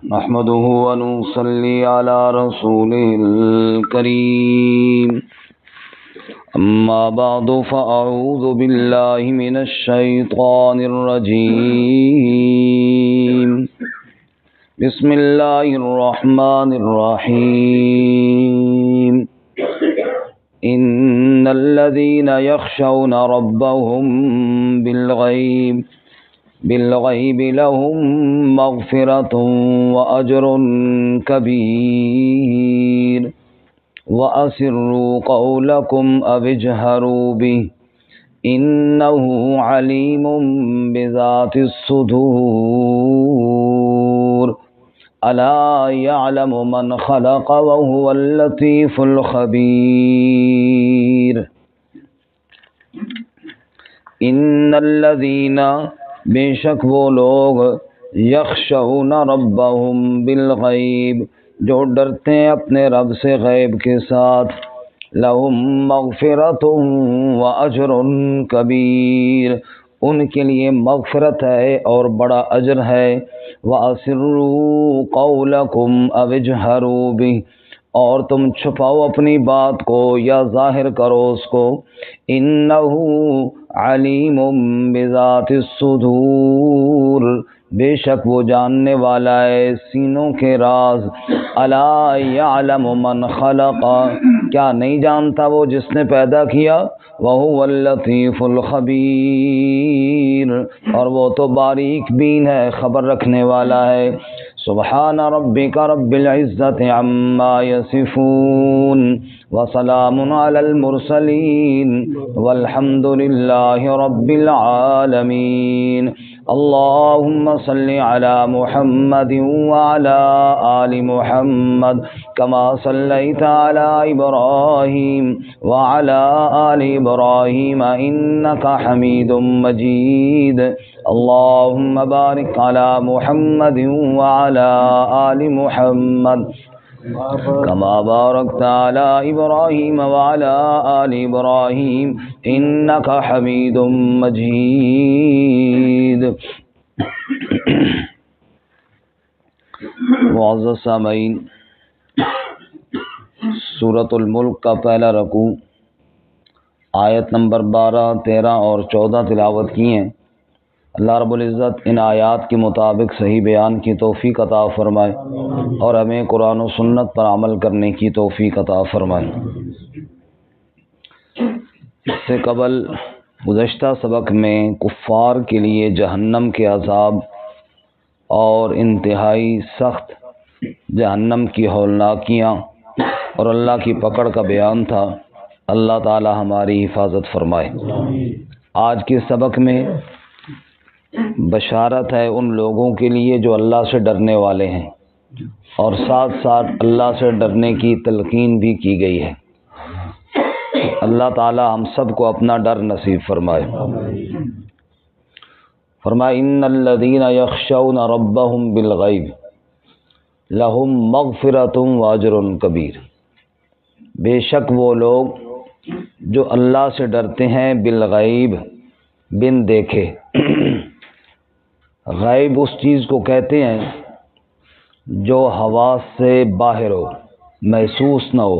نحمده ونصلي على رسوله الكريم أما بعد فأعوذ بالله من الشيطان الرجيم بسم الله الرحمن الرحيم إن الذين يخشون ربهم بالغيب لهم مغفرة وأجر كبير وأسروا قولكم أو اجهروا به إنه عليم بذات الصدور ألا يعلم من خلق وهو اللطيف الخبير إن الذين بے شک وہ لوگ یخشون ربهم بالغیب جو ڈرتے ہیں اپنے رب سے غیب کے ساتھ لہم مغفرۃ واجر کبیر ان کے لیے مغفرت ہے اور بڑا اجر ہے واسروا قولکم او اجہروا بہ اور تم چھپاؤ اپنی بات کو یا ظاہر کرو اس کو انہ علیم بذات الصدور بے شک وہ جاننے والا ہے سینوں کے راز الا یعلم من خلق کیا نہیں جانتا وہ جس نے پیدا کیا وہو اللطیف الخبیر اور وہ تو باریک بین ہے خبر رکھنے والا ہے سبحان ربک رب العزت عما یصفون وسلام علی المرسلین والحمد للہ رب العالمین اللهم صل على محمد وعلى آل محمد كما صليت على إبراهيم وعلى آل إبراهيم إنك حميد مجيد اللهم بارك على محمد وعلى آل محمد كما باركت على إبراهيم وعلى آل إبراهيم إنك حميد مجيد معزز سامعین، سورۃ الملک کا پہلا رکوع آیت نمبر 12، 13 اور 14 تلاوت کی ہیں۔ اللہ رب العزت ان آیات کے مطابق صحیح بیان کی توفیق عطا فرمائے اور ہمیں قرآن و سنت پر عمل کرنے کی توفیق عطا فرمائے۔ اس سے قبل گزشتہ سبق میں کفار کے لیے جہنم کے عذاب اور انتہائی سخت جہنم کی ہولناکیاں اور اللہ کی پکڑ کا بیان تھا۔ اللہ تعالی ہماری حفاظت فرمائے۔ آج کے سبق میں بشارت ہے ان لوگوں کے لیے جو اللہ سے ڈرنے والے ہیں، اور ساتھ ساتھ اللہ سے ڈرنے کی تلقین بھی کی گئی ہے۔ اللہ تعالی ہم سب کو اپنا ڈر نصیب فرمائے۔ فرمائے ان الذین یخشون ربهم بالغیب لہم مغفرۃ واجر کبیر، بے شک وہ لوگ جو اللہ سے ڈرتے ہیں بالغیب، بن دیکھے۔ غیب اس چیز کو کہتے ہیں جو حواس سے باہر ہو، محسوس نہ ہو۔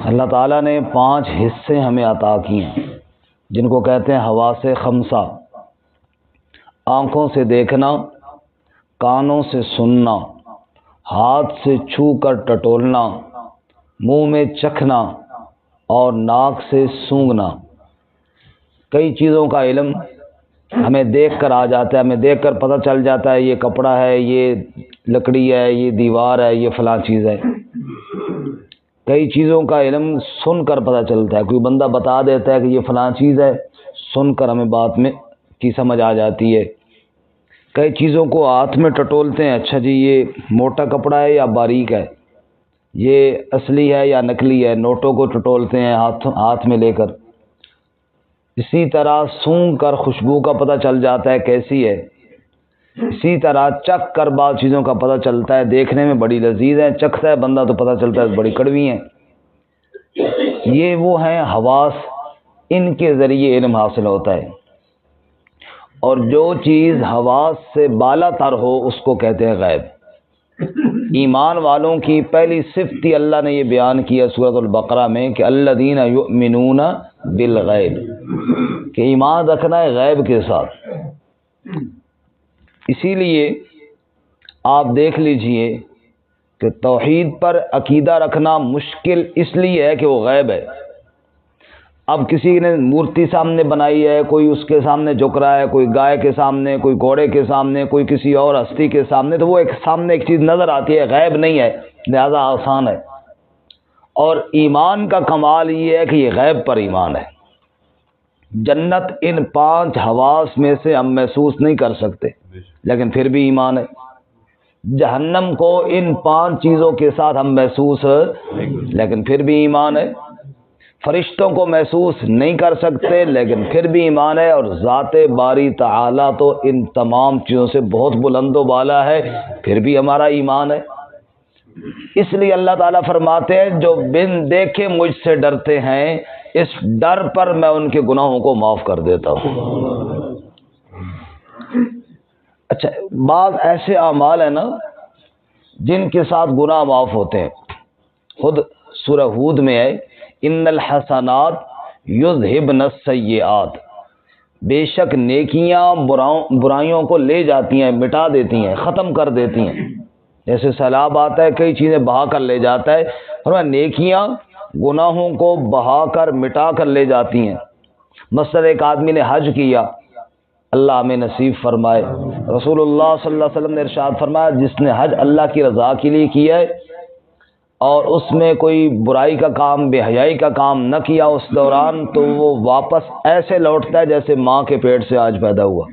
اللہ تعالیٰ نے 5 حصے ہمیں عطا کیے ہیں جن کو کہتے ہیں حواس خمسہ: آنکھوں سے دیکھنا، کانوں سے سننا، ہاتھ سے چھو کر ٹٹولنا، منہ میں چکھنا اور ناک سے سونگھنا۔ کئی چیزوں کا علم ہمیں دیکھ کر آ جاتا ہے، ہمیں دیکھ کر پتہ چل جاتا ہے یہ کپڑا ہے، یہ لکڑی ہے، یہ دیوار ہے، یہ فلاں چیز ہے۔ کئی چیزوں کا علم سن کر پتہ چلتا ہے، کوئی بندہ بتا دیتا ہے کہ یہ فلاں چیز ہے، سن کر ہمیں بات میں کی سمجھ آ جاتی ہے۔ کئی چیزوں کو ہاتھ میں ٹٹولتے ہیں، اچھا جی یہ موٹا کپڑا ہے یا باریک ہے، یہ اصلی ہے یا نکلی ہے، نوٹوں کو ٹٹولتے ہیں ہاتھ میں لے کر۔ اسی طرح سونگھ کر خوشبو کا پتہ چل جاتا ہے کیسی ہے۔ اسی طرح چکھ کر بعض چیزوں کا پتہ چلتا ہے، دیکھنے میں بڑی لذیذ ہیں، چکھتا ہے بندہ تو پتہ چلتا ہے بڑی کڑوی ہیں۔ یہ وہ ہیں حواس، ان کے ذریعے علم حاصل ہوتا ہے۔ اور جو چیز حواس سے بالا تر ہو اس کو کہتے ہیں غیب۔ ایمان والوں کی پہلی صفت ہی اللہ نے یہ بیان کیا سورۃ البقرہ میں کہ الذین یؤمنون بالغیب، کہ ایمان رکھنا ہے غیب کے ساتھ۔ اسی لیے آپ دیکھ لیجئے کہ توحید پر عقیدہ رکھنا مشکل اس لیے ہے کہ وہ غیب ہے۔ اب کسی نے مورتی سامنے بنائی ہے، کوئی اس کے سامنے جھک رہا ہے، کوئی گائے کے سامنے، کوئی گھوڑے کے سامنے، کوئی کسی اور ہستی کے سامنے، تو وہ ایک سامنے ایک چیز نظر آتی ہے، غیب نہیں ہے، لہذا آسان ہے۔ اور ایمان کا کمال یہ ہے کہ یہ غیب پر ایمان ہے۔ جنت ان 5 حواس میں سے ہم محسوس نہیں کر سکتے لیکن پھر بھی ایمان ہے۔ جہنم کو ان 5 چیزوں کے ساتھ ہم محسوس لیکن پھر بھی ایمان ہے۔ فرشتوں کو محسوس نہیں کر سکتے لیکن پھر بھی ایمان ہے، اور ذات باری تعالی تو ان تمام چیزوں سے بہت بلند و بالا ہے، پھر بھی ہمارا ایمان ہے۔ اس لیے اللہ تعالیٰ فرماتے ہیں جو بن دیکھے مجھ سے ڈرتے ہیں، اس ڈر پر میں ان کے گناہوں کو معاف کر دیتا ہوں۔ اچھا، بعض ایسے اعمال ہیں نا جن کے ساتھ گناہ معاف ہوتے ہیں۔ خود سورہ ہود میں ہے ان الحسنات یذہبن السیئات، بے شک نیکیاں برائیوں کو لے جاتی ہیں، مٹا دیتی ہیں، ختم کر دیتی ہیں۔ جیسے سیلاب آتا ہے کئی چیزیں بہا کر لے جاتا ہے، اور نیکیاں گناہوں کو بہا کر مٹا کر لے جاتی ہیں۔ مثلا ایک آدمی نے حج کیا، اللہ ہمیں نصیب فرمائے۔ رسول اللہ صلی اللہ علیہ وسلم نے ارشاد فرمایا جس نے حج اللہ کی رضا کے لیے کیا ہے اور اس میں کوئی برائی کا کام، بے حیائی کا کام نہ کیا اس دوران، تو وہ واپس ایسے لوٹتا ہے جیسے ماں کے پیٹ سے آج پیدا ہوا۔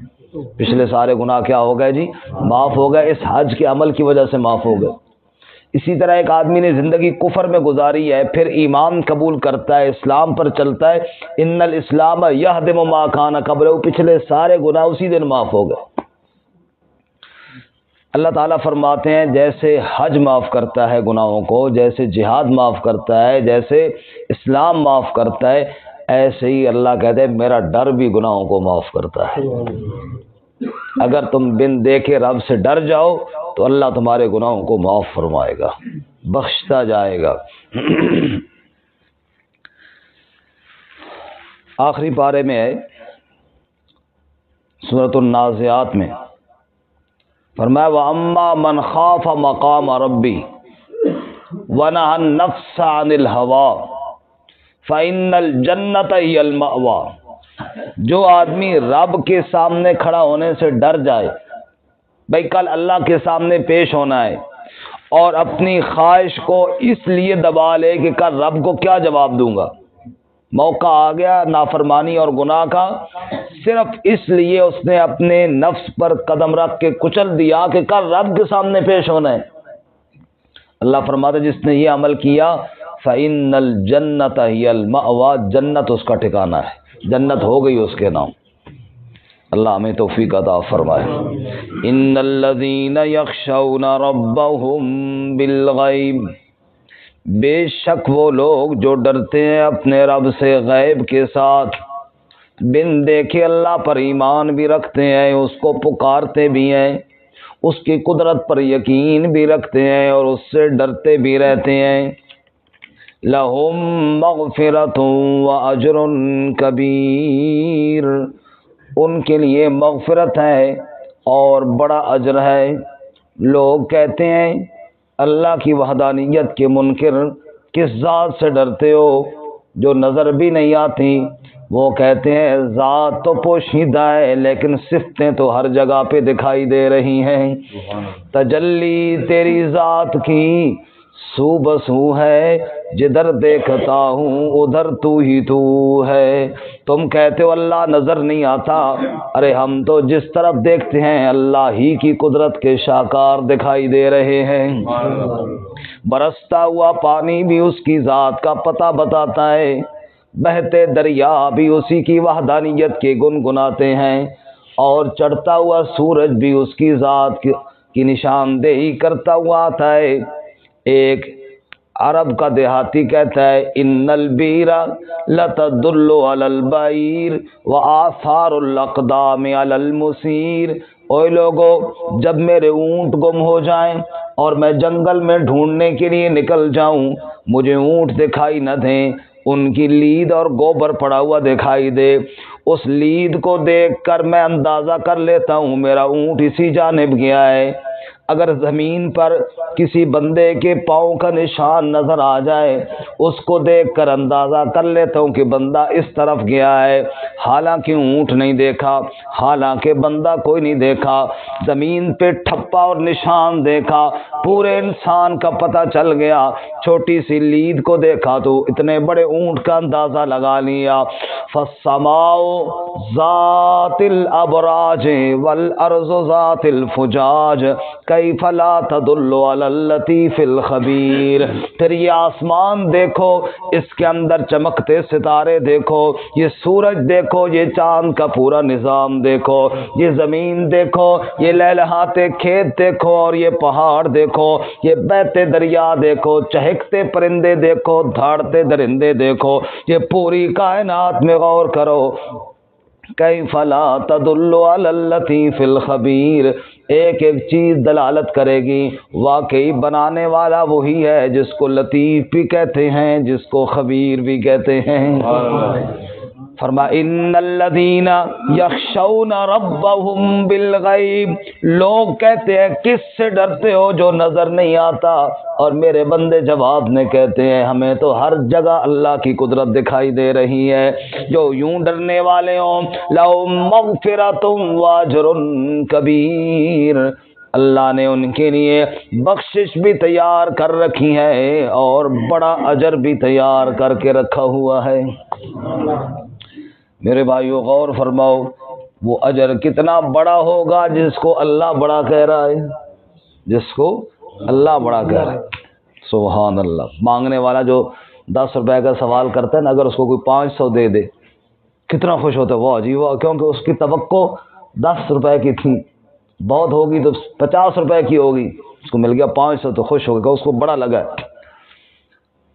پچھلے سارے گناہ کیا ہو گئے جی؟ معاف ہو گئے، اس حج کے عمل کی وجہ سے معاف ہو گئے۔ اسی طرح ایک آدمی نے زندگی کفر میں گزاری ہے، پھر ایمان قبول کرتا ہے، اسلام پر چلتا ہے، ان الاسلام یہدم ما کان قبلہ، پچھلے سارے گناہ اسی دن معاف ہو گئے۔ اللہ تعالیٰ فرماتے ہیں جیسے حج معاف کرتا ہے گناہوں کو، جیسے جہاد معاف کرتا ہے، جیسے اسلام معاف کرتا ہے، ایسے ہی اللہ کہتے ہیں میرا ڈر بھی گناہوں کو معاف کرتا ہے۔ اگر تم بن دیکھے رب سے ڈر جاؤ تو اللہ تمہارے گناہوں کو معاف فرمائے گا، بخشتا جائے گا۔ آخری پارے میں ہے سورۃ النازعات میں فرمایا وَأَمَّا مَنْ خَافَ مَقَامَ رَبِّهِ وَنَهَى النَّفْسَ عَنِ الْهَوَىٰ فَإِنَّ الْجَنَّةَ هِيَ الْمَأْوَىٰ، جو آدمی رب کے سامنے کھڑا ہونے سے ڈر جائے، بھئی کل اللہ کے سامنے پیش ہونا ہے، اور اپنی خواہش کو اس لیے دبا لے کہ کل رب کو کیا جواب دوں گا، موقع آ گیا نافرمانی اور گناہ کا، صرف اس لیے اس نے اپنے نفس پر قدم رکھ کے کچل دیا کہ کل رب کے سامنے پیش ہونا ہے۔ اللہ فرماتا ہے جس نے یہ عمل کیا فَإِنَّ الْجَنَّةَ هِيَ الْمَأْوَىٰ، جنت اس کا ٹھکانہ ہے، جنت ہو گئی اس کے نام۔ اللہ ہمیں توفیق عطا فرمائے۔ ان الذین یخشون ربهم بالغیب، بے شک وہ لوگ جو ڈرتے ہیں اپنے رب سے غیب کے ساتھ، بن دیکھے اللہ پر ایمان بھی رکھتے ہیں، اس کو پکارتے بھی ہیں، اس کی قدرت پر یقین بھی رکھتے ہیں اور اس سے ڈرتے بھی رہتے ہیں، لہم مغفرۃ واجر کبیر، ان کے لیے مغفرت ہے اور بڑا اجر ہے۔ لوگ کہتے ہیں اللہ کی وحدانیت کے منکر، کس ذات سے ڈرتے ہو جو نظر بھی نہیں آتی؟ وہ کہتے ہیں ذات تو پوشیدہ ہے لیکن صفتیں تو ہر جگہ پہ دکھائی دے رہی ہیں، تجلی تیری ذات کی سو بسو ہے، جدھر دیکھتا ہوں ادھر تو ہی تو ہے۔ تم کہتے ہو اللہ نظر نہیں آتا، ارے ہم تو جس طرف دیکھتے ہیں اللہ ہی کی قدرت کے شاکار دکھائی دے رہے ہیں۔ برستا ہوا پانی بھی اس کی ذات کا پتہ بتاتا ہے، بہتے دریا بھی اسی کی وحدانیت کے گنگناتے ہیں، اور چڑھتا ہوا سورج بھی اس کی ذات کی نشاندہی کرتا ہوا آتا ہے۔ ایک عرب کا دیہاتی کہتا ہے ان البیرا لتدل علی البعیر وآثار الاقدام علی المسیر، اوے لوگو جب میرے اونٹ گم ہو جائیں اور میں جنگل میں ڈھونڈنے کے لیے نکل جاؤں، مجھے اونٹ دکھائی نہ دیں، ان کی لید اور گوبر پڑا ہوا دکھائی دے، اس لید کو دیکھ کر میں اندازہ کر لیتا ہوں میرا اونٹ اسی جانب گیا ہے۔ اگر زمین پر کسی بندے کے پاؤں کا نشان نظر آ جائے، اس کو دیکھ کر اندازہ کر لیتا ہوں کہ بندہ اس طرف گیا ہے، حالانکہ اونٹ نہیں دیکھا، حالانکہ بندہ کوئی نہیں دیکھا، زمین پہ ٹھپا اور نشان دیکھا، پورے انسان کا پتہ چل گیا، چھوٹی سی لید کو دیکھا تو اتنے بڑے اونٹ کا اندازہ لگا لیا۔ فالسماء ذات الابراج والارض ذات الفجاج کیف لا تدل علی اللطیف الخبیر، پھر یہ آسمان دیکھو، اس کے اندر چمکتے ستارے دیکھو، یہ سورج دیکھو، یہ چاند کا پورا نظام دیکھو، یہ زمین دیکھو، یہ لہلہاتے کھیت دیکھو، اور یہ پہاڑ دیکھو، یہ بہتے دریا دیکھو، چہکتے پرندے دیکھو، دھاڑتے درندے دیکھو، یہ پوری کائنات میں غور کرو، کیف لا تدل علی اللطیف الخبیر، ایک ایک چیز دلالت کرے گی واقعی بنانے والا وہی ہے جس کو لطیف بھی کہتے ہیں، جس کو خبیر بھی کہتے ہیں۔ فرمایا ان الذین یخشون ربهم بالغیب، لوگ کہتے ہیں کس سے ڈرتے ہو جو نظر نہیں آتا، اور میرے بندے جواب میں کہتے ہیں ہمیں تو ہر جگہ اللہ کی قدرت دکھائی دے رہی ہے۔ جو یوں ڈرنے والے ہوں لہم مغفرۃ واجر کبیر، اللہ نے ان کے لیے بخشش بھی تیار کر رکھی ہے اور بڑا اجر بھی تیار کر کے رکھا ہوا ہے۔ میرے بھائیو غور فرماؤ، وہ اجر کتنا بڑا ہوگا جس کو اللہ بڑا کہہ رہا ہے، جس کو اللہ بڑا کہہ رہا ہے۔ سبحان اللہ۔ مانگنے والا جو 10 روپے کا سوال کرتا ہے نا، اگر اس کو کوئی 500 دے دے کتنا خوش ہوتا ہے، واہ جی واہ، کیونکہ اس کی توقع 10 روپے کی تھی، بہت ہوگی تو 50 روپے کی ہوگی، اس کو مل گیا 500 تو خوش ہو گیا، اس کو بڑا لگا۔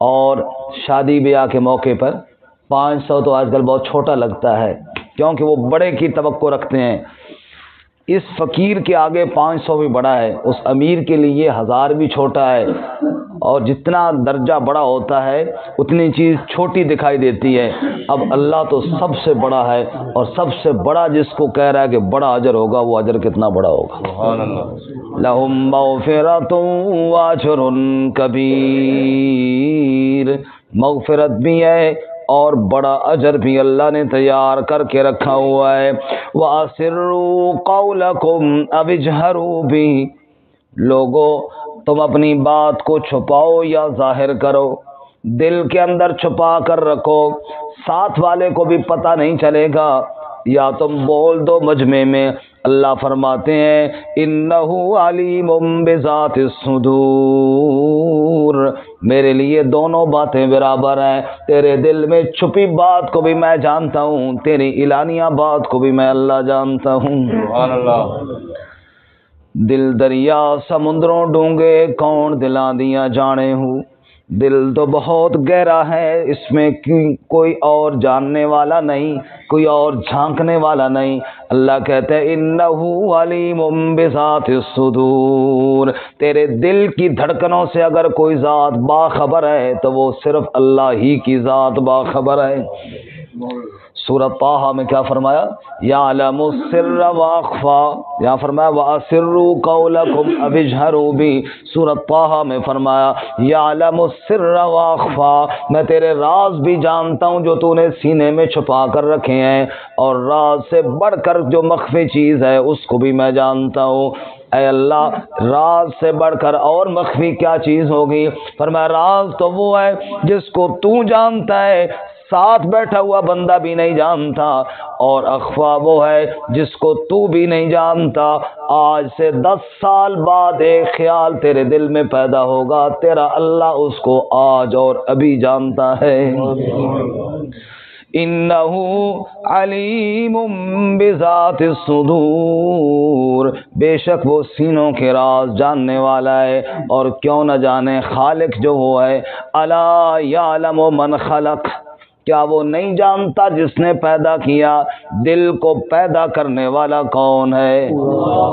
اور شادی بیاہ کے موقع پر 500 تو آج کل بہت چھوٹا لگتا ہے، کیونکہ وہ بڑے کی توقع رکھتے ہیں۔ اس فقیر کے آگے 500 بھی بڑا ہے، اس امیر کے لیے 1000 بھی چھوٹا ہے، اور جتنا درجہ بڑا ہوتا ہے اتنی چیز چھوٹی دکھائی دیتی ہے۔ اب اللہ تو سب سے بڑا ہے، اور سب سے بڑا جس کو کہہ رہا ہے کہ بڑا اجر ہوگا، وہ اجر کتنا بڑا ہوگا۔ سبحان اللہ۔ لہم مغفرۃ واجر کبیر، مغفرت بھی ہے اور بڑا اجر بھی اللہ نے تیار کر کے رکھا ہوا ہے۔ وَأَسِرُّوا قَوْلَكُمْ أَوِ اجْهَرُوا بِهِ، لوگو تم اپنی بات کو چھپاؤ یا ظاہر کرو، دل کے اندر چھپا کر رکھو، ساتھ والے کو بھی پتہ نہیں چلے گا، یا تم بول دو مجمع میں۔ اللہ فرماتے ہیں انہ علیم بذات الصدور، میرے لیے دونوں باتیں برابر ہیں، تیرے دل میں چھپی بات کو بھی میں جانتا ہوں، تیری اعلانیہ بات کو بھی میں اللہ جانتا ہوں۔ سبحان اللہ۔ دل دریا سمندروں ڈونگے کون دلا دیا جانے ہوں، دل تو بہت گہرا ہے، اس میں کوئی اور جاننے والا نہیں، کوئی اور جھانکنے والا نہیں۔ اللہ کہتے ہیں انہ علیم بذات الصدور، تیرے دل کی دھڑکنوں سے اگر کوئی ذات باخبر ہے تو وہ صرف اللہ ہی کی ذات باخبر ہے۔ سورۃ طٰہٰ میں کیا فرمایا؟ یعلم السر واخفی، یہاں فرمایا وَأَسِرُّوا قَوْلَكُمْ أَوِ اجْهَرُوا بِهِ، سورۃ طٰہٰ میں فرمایا یعلم السر واخفی، میں تیرے راز بھی جانتا ہوں جو تو نے سینے میں چھپا کر رکھے ہیں، اور راز سے بڑھ کر جو مخفی چیز ہے اس کو بھی میں جانتا ہوں۔ اے اللہ، راز سے بڑھ کر اور مخفی کیا چیز ہوگی؟ فرمایا راز تو وہ ہے جس کو تو جانتا ہے، ساتھ بیٹھا ہوا بندہ بھی نہیں جانتا، اور اخفا وہ ہے جس کو تو بھی نہیں جانتا۔ آج سے 10 سال بعد ایک خیال تیرے دل میں پیدا ہوگا، تیرا اللہ اس کو آج اور ابھی جانتا ہے۔ انہ علیم بذات الصدور، بے شک وہ سینوں کے راز جاننے والا ہے، اور کیوں نہ جانے خالق جو وہ ہے، الا یعلم من خلق، کیا وہ نہیں جانتا جس نے پیدا کیا؟ دل کو پیدا کرنے والا کون ہے؟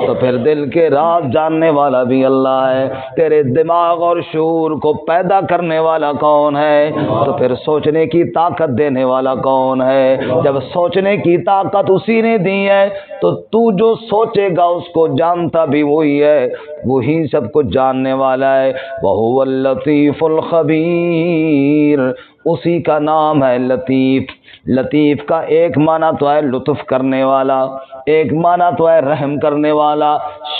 تو پھر دل کے راز جاننے والا بھی اللہ ہے۔ تیرے دماغ اور شعور کو پیدا کرنے والا کون ہے؟ تو پھر سوچنے کی طاقت دینے والا کون ہے؟ جب سوچنے کی طاقت اسی نے دی ہے تو تو جو سوچے گا اس کو جانتا بھی وہی ہے، وہی سب کچھ جاننے والا ہے۔ وَهُوَ اللَّطِيفُ الْخَبِيرُ، اسی کا نام ہے لطیف۔ لطیف کا ایک معنی تو ہے لطف کرنے والا، ایک معنی تو ہے رحم کرنے والا،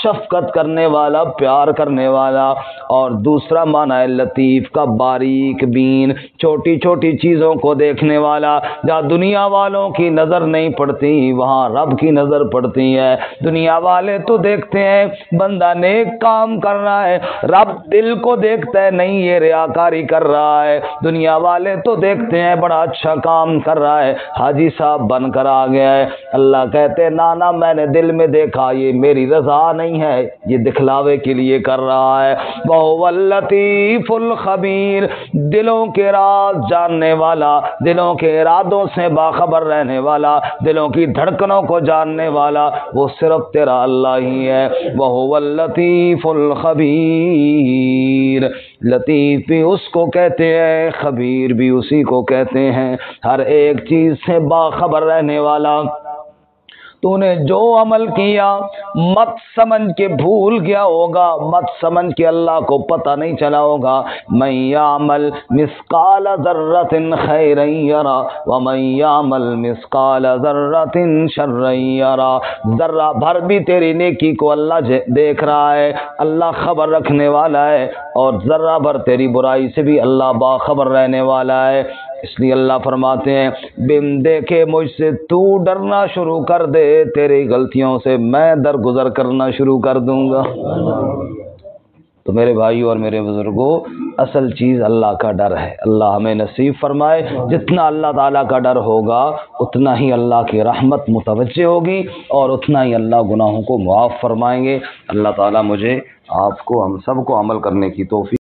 شفقت کرنے والا، پیار کرنے والا، اور دوسرا معنی ہے لطیف کا باریک بین، چھوٹی چھوٹی چیزوں کو دیکھنے والا۔ جہاں دنیا والوں کی نظر نہیں پڑتی وہاں رب کی نظر پڑتی ہے۔ دنیا والے تو دیکھتے ہیں بندہ نیک کام کر رہا ہے، رب دل کو دیکھتا ہے، نہیں یہ ریاکاری کر رہا ہے۔ دنیا والے تو دیکھتے ہیں بڑا اچھا کام کر رہا ہے، حاجی صاحب بن کر آ گیا ہے، اللہ کہتے ہیں نانا میں نے دل میں دیکھا یہ میری رضا نہیں ہے، یہ دکھلاوے کے لیے کر رہا ہے۔ وَهُوَ اللَّطِيفُ الْخَبِيرُ، دلوں کے راز جاننے والا، دلوں کے ارادوں سے باخبر رہنے والا، دلوں کی دھڑکنوں کو جاننے والا وہ صرف تیرا اللہ ہی ہے۔ وَهُوَ اللَّطِيفُ الْخَبِيرُ، لطیف بھی اس کو کہتے ہیں، خبیر بھی اسی کو کہتے ہیں، ہر ایک چیز سے باخبر رہنے والا۔ تو نے جو عمل کیا مت سمجھ کے بھول گیا ہوگا، مت سمجھ کے اللہ کو پتہ نہیں چلا ہوگا۔ من یعمل مثقال ذرۃ خیرا یرا ومن یعمل مثقال ذرۃ شرا یرا، ذرہ بھر بھی تیری نیکی کو اللہ دیکھ رہا ہے، اللہ خبر رکھنے والا ہے، اور ذرہ بھر تیری برائی سے بھی اللہ باخبر رہنے والا ہے۔ اس لیے اللہ فرماتے ہیں بن دیکھے مجھ سے تو ڈرنا شروع کر دے، تیری غلطیوں سے میں درگزر کرنا شروع کر دوں گا۔ تو میرے بھائیوں اور میرے بزرگوں، اصل چیز اللہ کا ڈر ہے۔ اللہ ہمیں نصیب فرمائے، جتنا اللہ تعالیٰ کا ڈر ہوگا اتنا ہی اللہ کی رحمت متوجہ ہوگی، اور اتنا ہی اللہ گناہوں کو معاف فرمائیں گے۔ اللہ تعالیٰ مجھے، آپ کو، ہم سب کو عمل کرنے کی توفیق